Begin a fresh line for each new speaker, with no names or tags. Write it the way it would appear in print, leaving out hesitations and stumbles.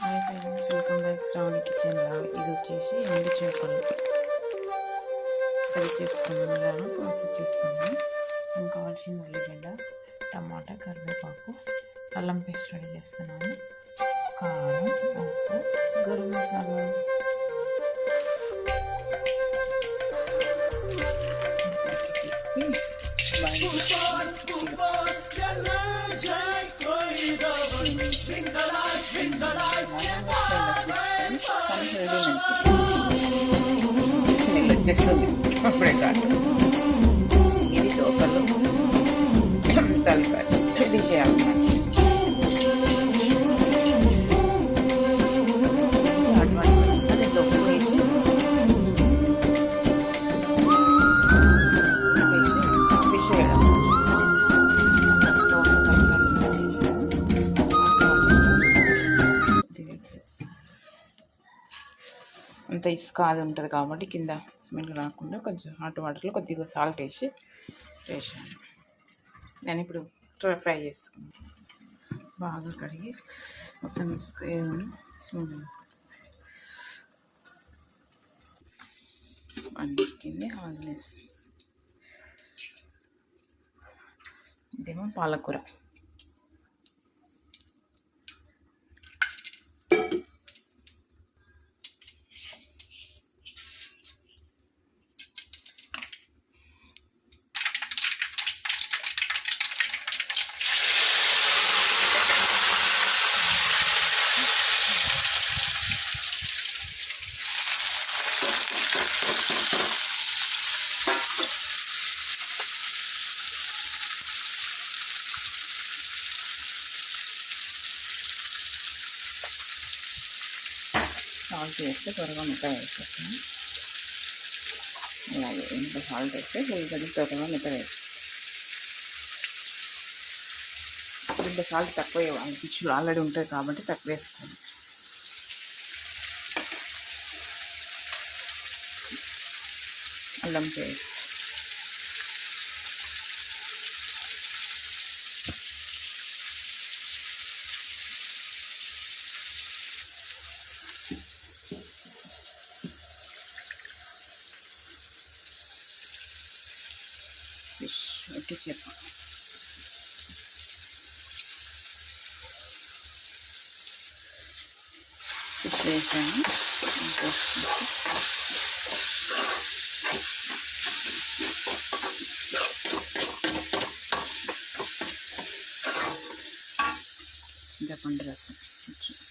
Hi friends, welcome back Sravani కిచెన్లా. ఇది వచ్చేసి ఎండు చేపలు కర్రీ చేసుకున్నాను. ఇలాను ప్రాసెస్ చేస్తున్నాను. నాకు కావాల్సిన ఉల్లిగడ్డ, టమాటా, కరివేపాకు, అల్లం పేస్ట్ రెడీ చేస్తున్నాను. కారం, ఉప్పు, గరం మసాలా. స్మెల్ వచ్చేస్తుంది అప్పుడే కాదు. ఇది తోకలు తలకాయ ఇది చేయాలి. అది దొప్పు వేసి ఫిష్ వేయడం. అంత ఇసుక అది ఉంటుంది కాబట్టి కింద స్మెల్ రాకుండా కొంచెం హాట్ వాటర్లో కొద్దిగా సాల్ట్ వేసి చేసాను. నేను ఇప్పుడు ఫ్రై చేసుకున్నాను. బాగా కడిగి మొత్తం ఇసుక ఏమైనా స్మెల్ అన్నిటికింది ఆయిల్ వేసి. ఇదేమో పాలకూర. సాల్ట్ వేస్తే త్వరగా మెత్తగా వేసేస్తాను. అలాగే ఇంత సాల్ట్ వేస్తే ఉల్లిగడ్డ త్వరగా మెత్తగా వేస్తాను. ఇంత సాల్ట్ తక్కువ వేయాలి, ఫిష్లు ఆల్రెడీ ఉంటాయి కాబట్టి తక్కువ వేస్తాను. అల్లం పేస్ట్, ఫిష్ ఒట్టి చేప, ఫిష్ వేసాను. చింతపండు రసం కొంచెం,